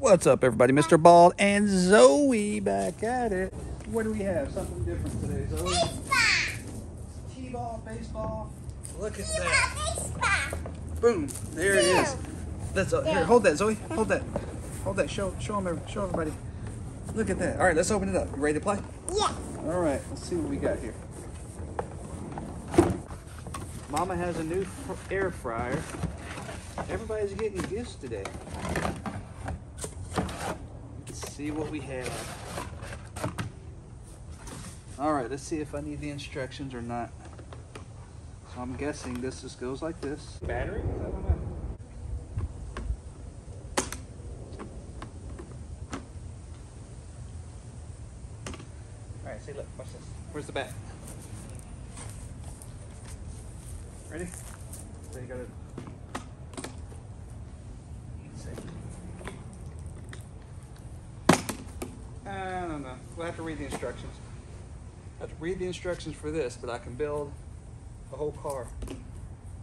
What's up, everybody? Mr. Bald and Zoe back at it. What do we have? Something different today, Zoe. T-ball, baseball. Look at that. Boom. There it is. Let's here. Hold that, Zoe. Hold that. Hold that. Show everybody. Look at that. All right, let's open it up. You ready to play? Yeah. All right. Let's see what we got here. Mama has a new air fryer. Everybody's getting gifts today. Let's see what we have. All right, let's see if I need the instructions or not. So I'm guessing this just goes like this. Battery? I don't know. All right, see, look, watch this. Where's the bat? Ready? So you got it. I don't know. We'll have to read the instructions. I have to read the instructions for this, but I can build a whole car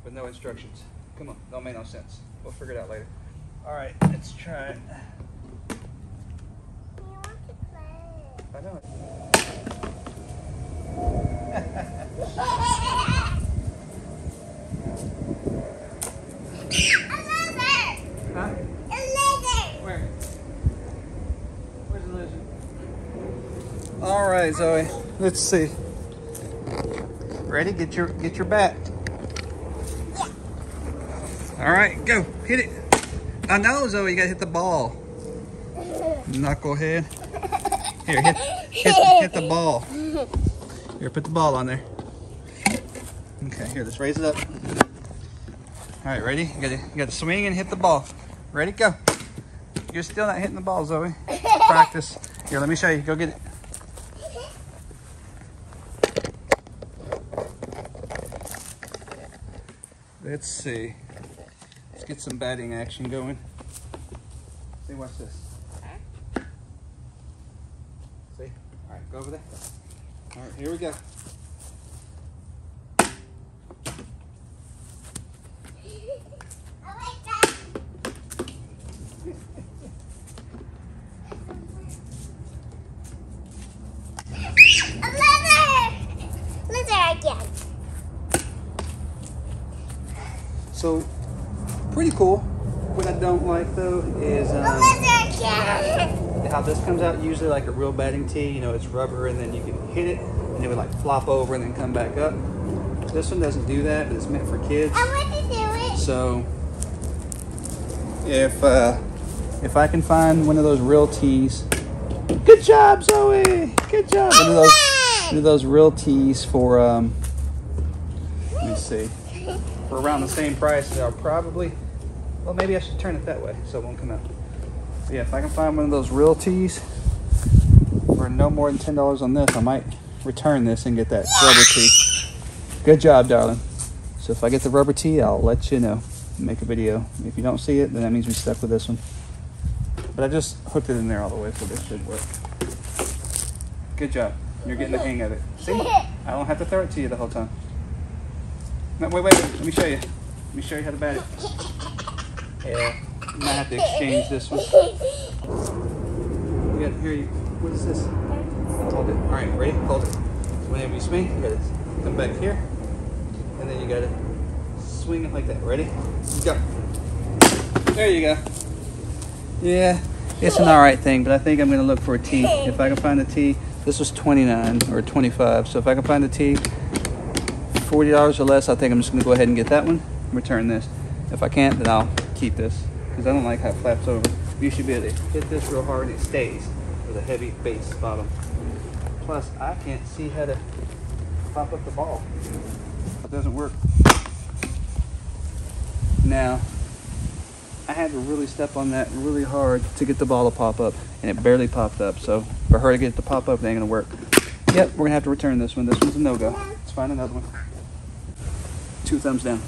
with no instructions. Come on, don't make no sense. We'll figure it out later. All right, let's try it. You want to play? I know it. Huh? A lizard. Where? Where's the lizard? All right, Zoe. Let's see. Ready? Get your bat. Yeah. All right, go. Hit it. I know, Zoe. You gotta hit the ball. Knucklehead. Here, hit the ball. Here, put the ball on there. Okay, here. Let's raise it up. All right, ready? You gotta swing and hit the ball. Ready? Go. You're still not hitting the ball, Zoe. Practice. Here, let me show you. Go get it. Let's see. Let's get some batting action going. See, watch this. See? All right, go over there. All right, here we go. So, pretty cool. What I don't like though is how this comes out. Usually like a real batting tee, you know, it's rubber and then you can hit it and it would like flop over and then come back up. This one doesn't do that, but it's meant for kids. I want to do it. So, if I can find one of those real tees, good job, Zoe. Good job. One of those real tees for let me see. For around the same price, they'll probably, well, maybe I should turn it that way so it won't come out. But yeah, if I can find one of those real tees for no more than $10 on this, I might return this and get that rubber tee. Good job, darling. So if I get the rubber tee, I'll let you know. Make a video. If you don't see it, then that means we stuck with this one. But I just hooked it in there all the way, so this should work. Good job. You're getting the hang of it. See? I don't have to throw it to you the whole time. No, wait. Let me show you. Let me show you how to bat it. Yeah, I might have to exchange this one. You got here. What is this? Hold it. All right, ready? Hold it. So whenever you swing, you gotta come back here, and then you gotta swing it like that. Ready? Go. There you go. Yeah, it's an all right thing, but I think I'm gonna look for a tee. If I can find a tee, this was $29 or $25. So if I can find a tee. $40 or less, I think I'm just going to go ahead and get that one and return this. If I can't, then I'll keep this because I don't like how it flaps over. You should be able to hit this real hard and it stays with a heavy base bottom. Plus, I can't see how to pop up the ball. It doesn't work. Now, I had to really step on that really hard to get the ball to pop up, and it barely popped up. So for her to get it to pop up, it ain't going to work. Yep, we're going to have to return this one. This one's a no-go. Let's find another one. 2 thumbs down.